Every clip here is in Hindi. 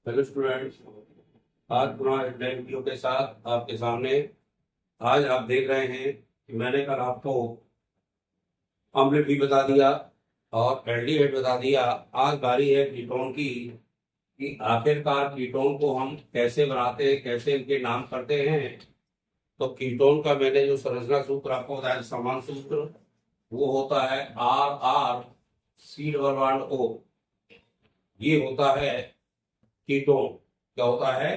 Hello students. आज पुनः एक नए वीडियो के साथ आपके सामने। आज आप देख रहे हैं कि मैंने कल आपको अम्ल भी बता दिया और एल्डिहाइड बता दिया। आज बारी है कीटोन की कि आखिरकार कीटोन को हम कैसे बनाते हैं, कैसे इनके नाम करते हैं। तो कीटोन का मैंने जो संरचना सूत्र आपको बताया, समान सूत्र, वो होता है R R C double bond O. ये होता है कीटोन। क्या होता है?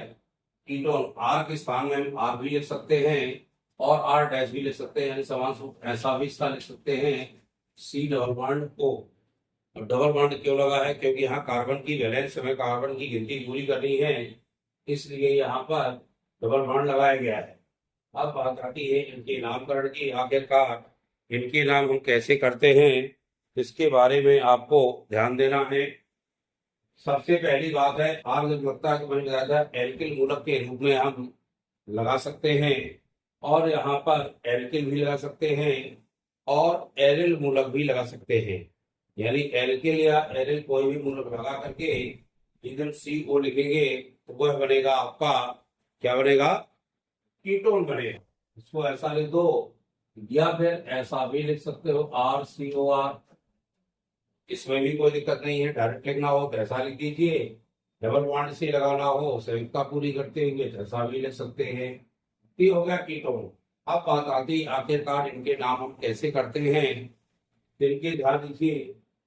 कीटोन। आर के स्थान में हम आर भी लिख सकते हैं और आर डैश भी लिख सकते हैं, यानी समान सूत्र ऐसा भी इसका लिख सकते हैं, C double bond O. Double bond क्यों लगा है? क्योंकि यहाँ कार्बन की वैलेंस में कार्बन की गिनती पूरी करनी है, इसलिए यहाँ पर डबल बॉन्ड लगाया गया है। अब बात आती है इनके नामकरण की। आखिरकार इनके नाम हम कैसे करते हैं, इसके बारे में आपको ध्यान देना है। सबसे पहली बात है, आग जब लगता है तो मैंने बताया था एल्किल मूलक के रूप में हम लगा सकते हैं, और यहाँ पर एल्किल भी लगा सकते हैं और एरिल मूलक भी लगा सकते हैं। यानी एल्किल या एरिल कोई भी मूलक लगा करके एकदम सी ओ लिखेंगे तो वह बनेगा आपका, क्या बनेगा? कीटोन बनेगा। इसको ऐसा लिख दो, या फिर ऐसा भी लिख सकते हो, आर सी ओ आर। इसमें भी कोई दिक्कत नहीं है, डायरेक्ट लिखना हो तो ऐसा लिख दीजिए, डबल बॉन्ड से लगाना हो संयुक्ता पूरी करते हुए तो ऐसा भी लिख सकते हैं। ये हो गया कीटोन। अब बात आती है आखिरकार इनके नाम हम कैसे करते हैं। तो इनके ध्यान दीजिए,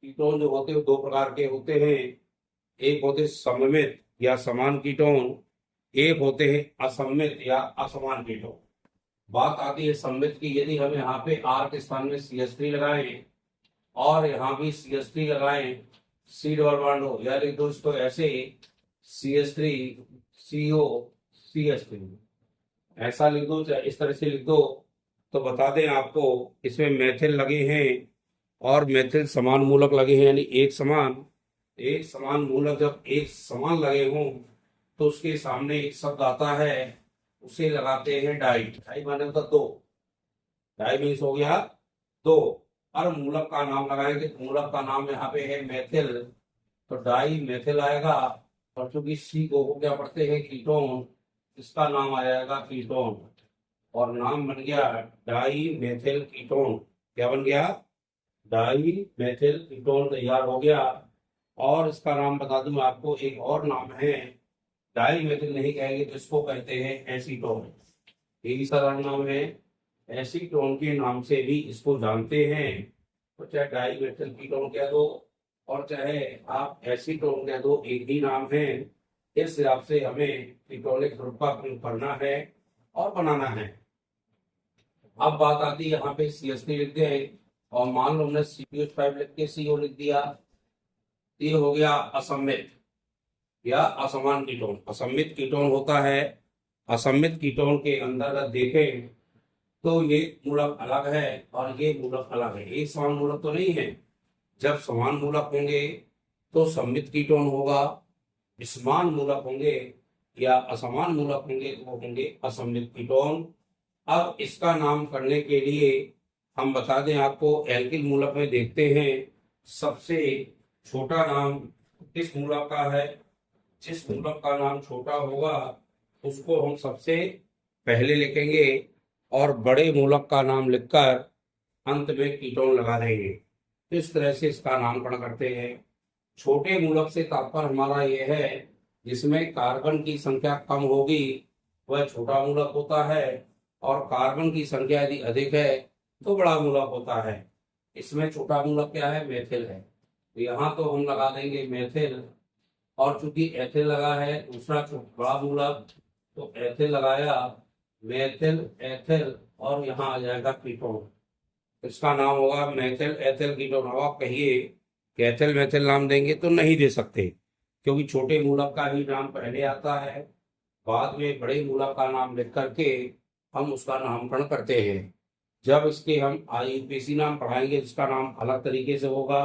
कीटोन जो होते हैं दो प्रकार के होते हैं। एक होते सममित या समान कीटोन, एक होते हैं असममित या असमान कीटोन। बात आती है सममित की। यदि हम यहाँ पे आर के स्थान में CH3 लगाएं और यहाँ भी CH3 लगाएं, सी डबल बॉन्ड हो, या लिख दो इसको ऐसे, CH3 CO CH3, ऐसा लिख दो, चाहे इस तरह से लिख दो। तो बता दें आपको, इसमें मेथिल लगे हैं और मेथिल समान मूलक लगे हैं, यानी एक समान मूलक जब एक समान लगे हों तो उसके सामने एक शब्द आता है, उसे लगाते हैं डाई। डाई माने होता दो, डाई मीन्स हो गया दो। और मूलक का नाम लगाएंगे तो मूलक का नाम यहाँ पे है मेथिल, तो डाई मेथिल आएगा। और चूंकि सी को क्या पढ़ते हैं कीटोन, इसका नाम आ जाएगा कीटोन, और नाम बन गया डाई मेथिल कीटोन। क्या बन गया? डाई मेथिल कीटोन तैयार हो गया। और इसका नाम बता दूं आपको, एक और नाम है, डाई मेथिल नहीं कहेंगे तो इसको कहते हैं एसीटोन। ये भी साधारण नाम है, एसीटोन के नाम से भी इसको जानते हैं। तो चाहे डाई मेथिल कीटोन कह दो और चाहे आप एसीटोन कह दो, एक ही नाम है। इस हिसाब से हमें कीटोनिक ग्रुप का प्रयोग करना है और बनाना है। अब बात आती है, यहाँ पे CH3 लिख दें और मान लो हमने CH5 लिख के CO लिख दिया, ये हो गया असममित या असमान कीटोन। असममित कीटोन होता है, असममित कीटोन के अंदर अगर देखें तो ये मूलक अलग है और ये मूलक अलग है, एक समान मूलक तो नहीं है। जब समान मूलक होंगे तो सममित कीटोन होगा, समान मूलक होंगे या असमान मूलक होंगे तो वो होंगे असममित कीटोन। अब इसका नाम करने के लिए हम बता दें आपको, एल्किल मूलक में देखते हैं सबसे छोटा नाम किस मूलक का है। जिस मूलक का नाम छोटा होगा उसको हम सबसे पहले लिखेंगे और बड़े मूलक का नाम लिखकर अंत में कीटोन लगा देंगे। इस तरह से इसका नामकरण करते हैं। छोटे मूलक से तात्पर्य हमारा यह है जिसमें कार्बन की संख्या कम होगी वह छोटा मूलक होता है, और कार्बन की संख्या यदि अधिक है तो बड़ा मूलक होता है। इसमें छोटा मूलक क्या है? मेथिल है। तो यहाँ तो हम लगा देंगे मेथिल, और चूंकि एथिल लगा है दूसरा बड़ा मूलक, तो एथिल लगाया, मेथिल एथिल, और यहाँ आ जाएगा कीटोन। इसका नाम होगा मेथिल एथिल कीटोन। अब आप कहिए कि एथिल मेथिल नाम देंगे तो नहीं दे सकते, क्योंकि छोटे मूलक का ही नाम पहले आता है, बाद में बड़े मूलक का नाम लिख करके हम उसका नामकरण करते हैं। जब इसके हम IUPAC नाम पढ़ाएंगे जिसका नाम अलग तरीके से होगा,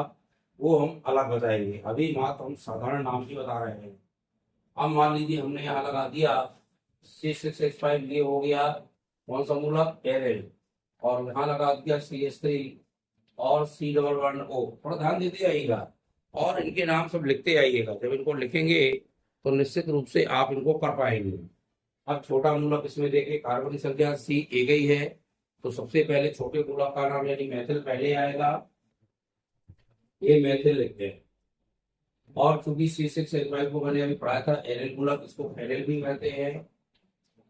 वो हम अलग बताएंगे। अभी मात्र हम साधारण नाम ही बता रहे हैं। अब मान लीजिए हमने यहाँ लगा दिया C6H5, ये हो गया कौन सा मूलक? एरिल, और यहाँ लगा दिया CH3 और C डबल बॉन्ड O। थोड़ा ध्यान देते आइएगा और इनके नाम सब लिखते आइएगा। जब इनको लिखेंगे तो निश्चित रूप से आप इनको कर पाएंगे। अब छोटा मूलक इसमें देखिए, कार्बन संख्या सी एक ही है, तो सबसे पहले छोटे मूलक का नाम यानी मेथिल पहले आएगा, ये मेथिल लिखते हैं। और चूंकि C6H5 को मैंने अभी पढ़ाया था एनिल मूलक, इसको फेनिल भी कहते हैं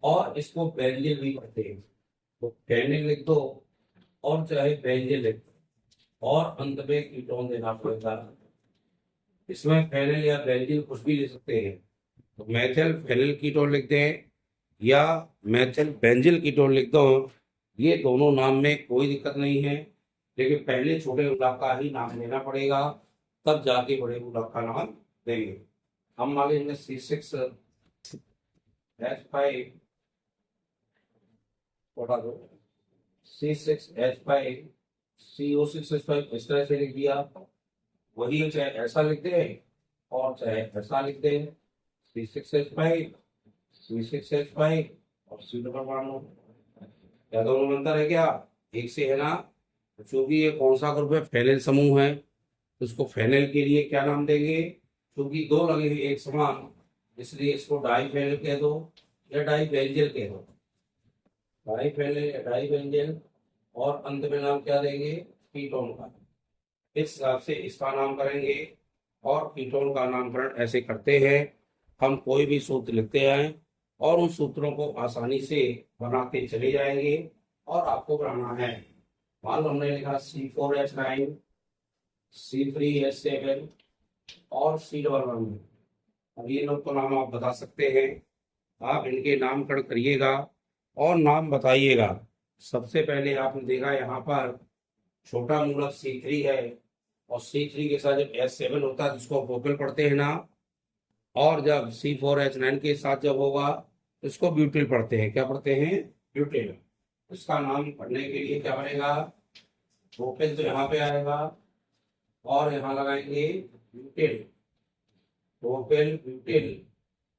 और इसको बेंजीन भी कहते हैं। तो फेनिल लिख दो और चाहे बेंजीन लिख दो और अंत में कीटोन देना पड़ेगा। इसमें फेनिल या बेंजीन कुछ भी ले सकते हैं, तो मेथिल फेनिल कीटोन लिखते हैं या मेथिल बेंजिल कीटोन लिख दो, ये दोनों नाम में कोई दिक्कत नहीं है। लेकिन पहले छोटे मूलक का ही नाम लेना पड़ेगा, तब जाके बड़े मूलक का नाम देंगे। हम मान लेंगे C6H5 C6H5 CO6H5 इस तरह से लिख दिया। वही चाहे ऐसा लिख दे और चाहे ऐसा लिख दे, C6H5 C6H5 और C डबल बॉन्ड। क्या दोनों में अंतर है क्या? एक से है ना। क्योंकि ये कौन सा ग्रुप है? फेनिल समूह है, तो इसको फेनिल के लिए क्या नाम देंगे? क्योंकि दो लगे हैं एक समान, इसलिए इसको डाई फेनिल कह दो या डाई बेंजिल कह दो। डाई फेनिल या डाई बेंजिल, और अंत में नाम क्या देंगे? कीटोन का। इस हिसाब से इसका नाम करेंगे और कीटोन का नामकरण ऐसे करते हैं। हम कोई भी सूत्र लिखते हैं और उन सूत्रों को आसानी से बनाते चले जाएंगे और आपको बनाना है। मान लो हमने लिखा C4H9 C3H7 और C डबल बॉन्ड। अब ये लोग तो नाम आप बता सकते हैं, आप इनके नामकरण करिएगा और नाम बताइएगा। सबसे पहले आपने देखा यहाँ पर छोटा मूलक C3 है और C3 के साथ जब H7 होता है जिसको प्रोपेल पढ़ते हैं ना, और जब C4H9 के साथ जब होगा तो इसको ब्यूटिल पढ़ते हैं। क्या पढ़ते हैं? ब्यूटिल। इसका नाम पढ़ने के लिए क्या बनेगा? प्रोपेल तो यहाँ पे आएगा और यहाँ लगाएंगे ब्यूटिल, प्रोपेल ब्यूटिल,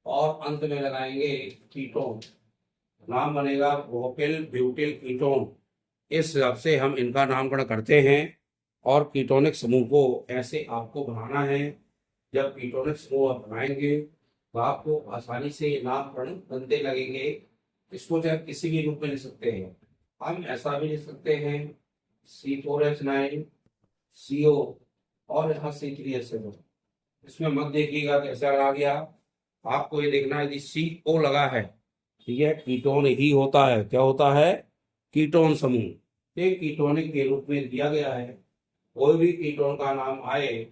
और अंत में लगाएंगे कीटोन। नाम बनेगा प्रोपेल ब्यूटिल कीटोन। इस हिसाब से हम इनका नामकरण करते हैं और कीटोनिक समूह को ऐसे आपको बनाना है। जब कीटोनिक समूह आप बनाएंगे तो आपको आसानी से ये नामकरण बनते लगेंगे। इसको चाहे किसी भी रूप में लिख सकते हैं, हम ऐसा भी लिख सकते हैं C4H9 CO और यहाँ C3H7। इसमें मत देखिएगा कैसा लगा गया, आपको ये देखना है यदि CO लगा है तो यह कीटोन ही होता है। क्या होता है? कीटोन समूह। ये कीटोनिक के रूप में दिया गया है। कोई भी कीटोन का नाम आए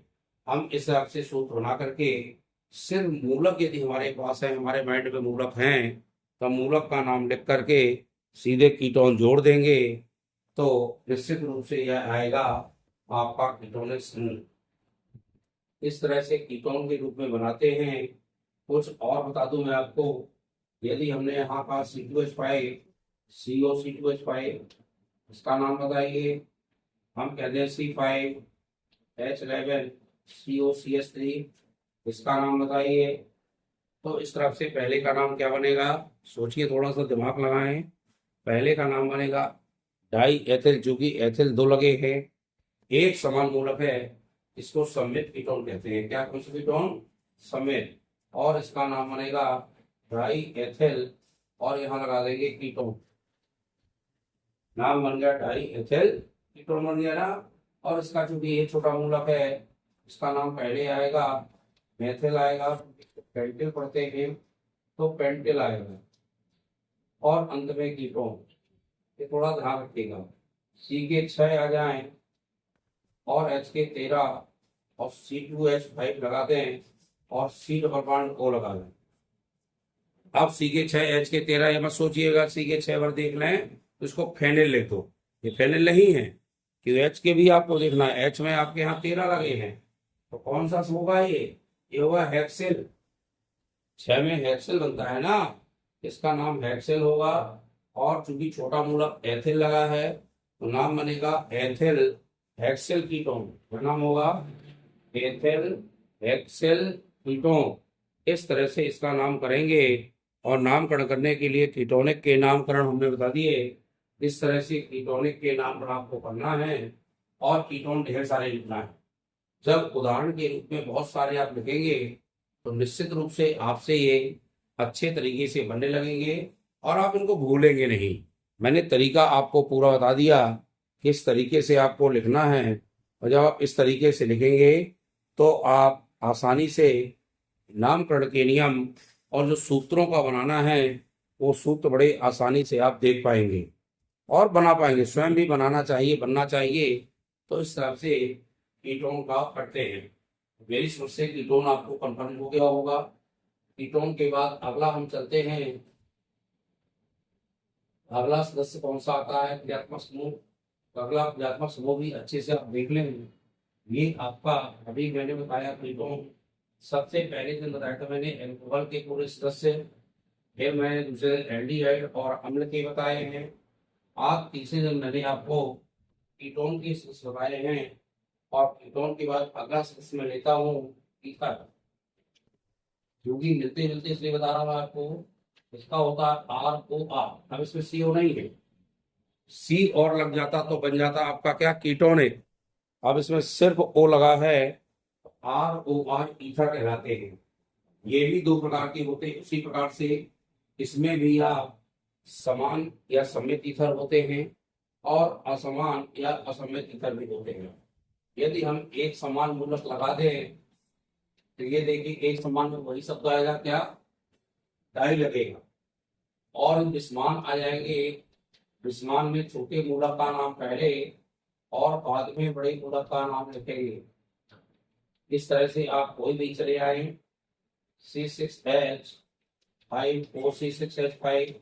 हम इस हिसाब से सूत्र बना करके, सिर्फ मूलक यदि हमारे पास है, हमारे माइंड में मूलक हैं, तो मूलक का नाम लिख करके सीधे कीटोन जोड़ देंगे तो निश्चित रूप से यह आएगा आपका कीटोनिक समूह। इस तरह से कीटोन के रूप में बनाते हैं। कुछ और बता दूं मैं आपको, यदि हमने यहाँ का C2H5 CO2H5, इसका नाम बताइए। हम कहते हैं C5H11 COCH3, इसका नाम बताइए। तो इस तरफ से पहले का नाम क्या बनेगा? सोचिए, थोड़ा सा दिमाग लगाएं। पहले का नाम बनेगा डाई एथिल, चूंकि एथिल दो लगे हैं, एक समान मूलक है, इसको सम्मिलित कीटोन कहते हैं। क्या कुछ कीटोन? सम्मिलित। और इसका नाम बनेगा डाई एथिल और यहाँ लगा देंगे कीटोन। नाम बन गया डाई एथिल कीटोन बन गया ना। और इसका चूंकि ये छोटा मूलक है, इसका नाम पहले आएगा मेथिल आएगा, पेंटिल पढ़ते हैं तो पेंटिल आएगा, और अंत में कीटोन। ये थोड़ा ध्यान रखिएगा। C के 6 आ जाएं और H के 13 और C2H5 लगा दें और C डबल बॉन्ड O लगा दें। अब C के 6 H के 13, ये मत सोचिएगा C के 6 बार देख लें तो इसको फेनिल लिख दो। ये फेनिल नहीं है, कि H के भी आपको देखना है। H में आपके यहाँ 13 लगे हैं, तो कौन सा होगा? ये होगा हेक्सेल। 6 में हेक्सेल बनता है ना, इसका नाम हेक्सेल होगा। और चूंकि छोटा मूलक एथिल लगा है तो नाम बनेगा एथिल हेक्सेल कीटोन। क्या नाम होगा? Ethyl hexyl ketone. इस तरह से इसका नाम करेंगे। और नामकरण करने के लिए कीटोनिक के नामकरण हमने बता दिए। इस तरह से कीटोनिक के नामकरण आपको करना है और कीटोन ढेर सारे लिखना है। जब उदाहरण के रूप में बहुत सारे आप लिखेंगे तो निश्चित रूप से आपसे ये अच्छे तरीके से बनने लगेंगे और आप इनको भूलेंगे नहीं। मैंने तरीका आपको पूरा बता दिया किस तरीके से आपको लिखना है, और जब आप इस तरीके से लिखेंगे तो आप आसानी से नामकरण के नियम और जो सूत्रों का बनाना है वो सूत्र बड़े आसानी से आप देख पाएंगे और बना पाएंगे। स्वयं भी बनाना चाहिए, बनना चाहिए। तो इस तरह से कीटोन का करते हैं। मेरी समझ से कीटोन आपको कंफर्म हो गया होगा। कीटोन के बाद अगला हम चलते हैं, अगला सदस्य कौन सा आता है, क्रियात्मक समूह। अगला क्रियात्मक समूह भी अच्छे से आप देख लें। ये आपका अभी मैंने बताया कीटोन, सबसे पहले दिन बताया था मैंने एल्कोहल के पूरे सदस्य, फिर मैंने दूसरे एल्डिहाइड और अम्ल के बताए हैं। आज तीसरे दिन मैंने आपको कीटोन के सदस्य बताए हैं, और कीटोन के बाद अगला सदस्य मैं लेता हूँ ईथर, क्योंकि मिलते मिलते इसलिए बता रहा हूँ आपको। इसका होता है ROR। अब इसमें CO नहीं है, C और लग जाता तो बन जाता आपका क्या, कीटोनिक। अब इसमें सिर्फ O लगा है, ROR ईथर कहलाते हैं। ये भी दो प्रकार के होते हैं। उसी प्रकार से इसमें भी आप समान या सममित ईथर होते हैं और असमान या असममित ईथर भी होते हैं। यदि हम एक समान मूलक लगा दें तो ये देखिए एक समान में वही शब्द आएगा क्या, डाई लगेगा, और विस्मान आ जाएंगे। विस्मान में छोटे मूलक का नाम पहले और बाद में बड़े मूलक का नाम लिखेंगे। इस तरह से आप कोई भी चले आए, C6H5O6H5।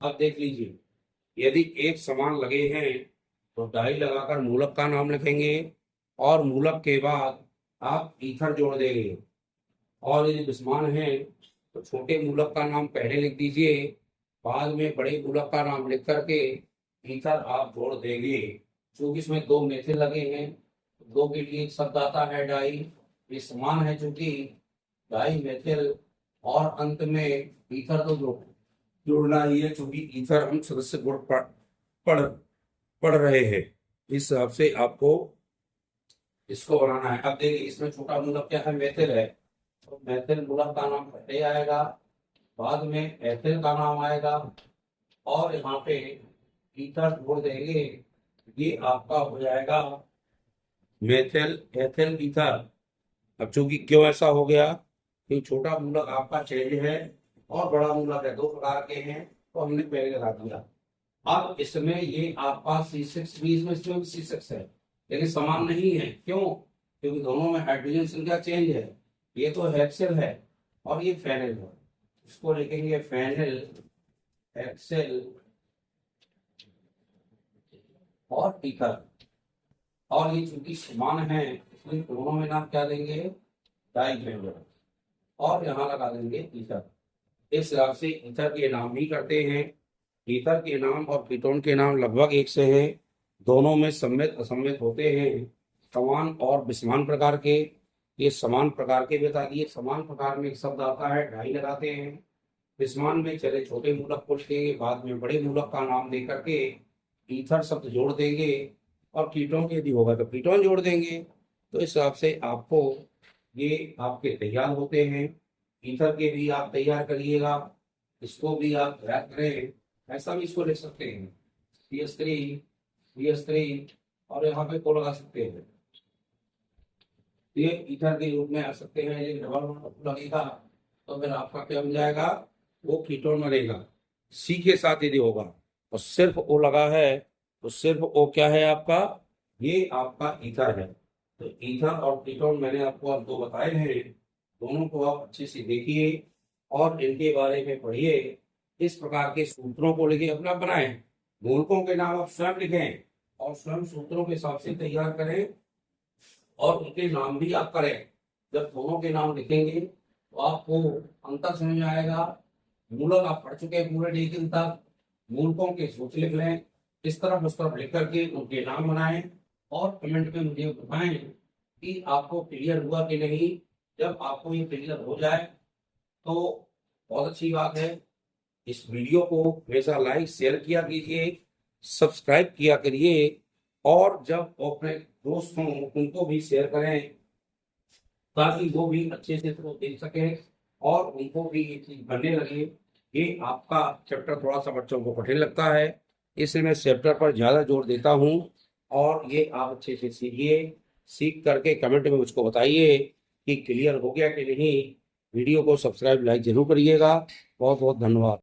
अब देख लीजिए, यदि एक समान लगे हैं तो डाई लगाकर मूलक का नाम लिखेंगे और मूलक के बाद आप ईथर जोड़ देंगे। और यदि विस्मान है तो छोटे मूलक का नाम पहले लिख दीजिए, बाद में बड़े मूलक का नाम लिख करके ईथर आप जोड़ देंगे। क्योंकि इसमें दो मेथिल लगे हैं, दो के लिए एक शब्द आता है डाई। ये समान है चूंकि डाई मेथिल, और अंत में ईथर तो जोड़ना ही है, चूंकि ईथर हम सदस्य गुण पढ़ रहे हैं। इस हिसाब से आपको इसको बनाना है। अब देखिए इसमें छोटा मूलक क्या है, मेथिल है, तो मेथिल मूलक का नाम पहले आएगा, बाद में एथिल का नाम आएगा, और यहाँ पे ईथर जोड़ देंगे। ये आपका हो जाएगा मेथिल एथिल ईथर। अब चूंकि क्यों ऐसा हो गया, क्योंकि छोटा मूलक आपका चेंज है और बड़ा मूलक है, दो प्रकार के हैं, तो हमने पहले लगा दिया। अब इसमें ये आपका C6 भी, इसमें भी C6 है, लेकिन समान नहीं है। क्यों? क्योंकि दोनों में हाइड्रोजन संख्या चेंज है। ये तो हेक्सेल है और ये फेनिल है। इसको लिखेंगे फेनिल, हेक्सेल और ईथर। और ये चूंकि समान है इसलिए दोनों में नाम क्या देंगे, डाइफेनल, और यहाँ लगा देंगे ईथर। इस हिसाब से ईथर के नाम भी करते हैं। ईथर के नाम और कीटोन के नाम लगभग एक से हैं। दोनों में सम्मित असम्मित होते हैं, समान और विसमान प्रकार के। ये समान प्रकार के बता दिए। समान प्रकार में एक शब्द आता है, डाई लगाते हैं। विसमान में चले छोटे मूलक को लिखेंगे, बाद में बड़े मूलक का नाम दे करके ईथर शब्द जोड़ देंगे, और कीटोन के यदि होगा तो कीटोन जोड़ देंगे। तो इस हिसाब से आपको ये आपके तैयार होते हैं। ईथर के भी आप तैयार करिएगा, इसको भी आप तैयार करें। ऐसा भी इसको लिख सकते हैं CS3 और यहाँ पे को लगा सकते हैं। ये ईथर के रूप में आ सकते हैं। यदि डबल लगेगा तो फिर आपका क्या बन जाएगा, वो कीटोन बनेगा। C के साथ यदि होगा और सिर्फ O लगा है तो सिर्फ O क्या है आपका, ये आपका ईथर है। तो ईथर और कीटोन मैंने आपको अब दो बताए हैं, दोनों को आप अच्छे से देखिए और इनके बारे में पढ़िए। इस प्रकार के सूत्रों को लेके अपना बनाएं। मूलकों के नाम आप स्वयं लिखें और स्वयं सूत्रों के हिसाब से तैयार करें, और उनके नाम भी आप करें। जब दोनों के नाम लिखेंगे तो आपको अंतर समझ में आएगा। मूलक आप पढ़ चुके हैं पूरे लेकिन तक, मूलकों के सूत्र लिख लें, इस तरफ उस तरफ लिख करके उनके नाम बनाएं, और कमेंट में मुझे बताएं कि आपको क्लियर हुआ कि नहीं। जब आपको ये क्लियर हो जाए तो बहुत अच्छी बात है। इस वीडियो को हमेशा लाइक शेयर किया कीजिए, सब्सक्राइब किया करिए, और जब अपने दोस्त हों उनको भी शेयर करें। ताकि वो भी अच्छे से इसको देख सकें और उनको भी ये चीज बनने लगे। ये आपका चैप्टर थोड़ा सा बच्चों को कठिन लगता है, इसलिए मैं इस चैप्टर पर ज़्यादा जोर देता हूँ। और ये आप अच्छे से सीखिए, सीख करके कमेंट में मुझको बताइए कि क्लियर हो गया कि नहीं। वीडियो को सब्सक्राइब लाइक जरूर करिएगा। बहुत बहुत धन्यवाद।